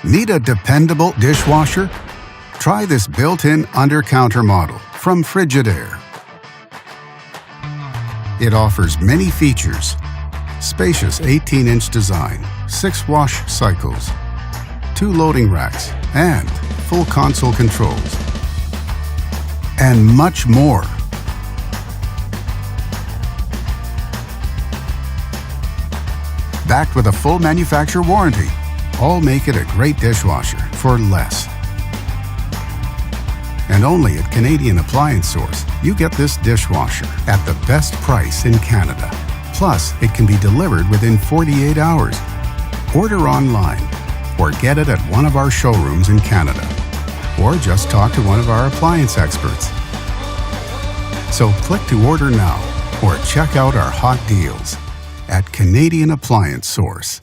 Need a dependable dishwasher? Try this built-in Undercounter model from Frigidaire. It offers many features: spacious 18-inch design, 6 wash cycles, 2 loading racks, and full console controls, and much more. Backed with a full manufacturer warranty, all make it a great dishwasher for less. And only at Canadian Appliance Source, you get this dishwasher at the best price in Canada. Plus, it can be delivered within 48 hours. Order online or get it at one of our showrooms in Canada. Or just talk to one of our appliance experts. So click to order now or check out our hot deals at Canadian Appliance Source.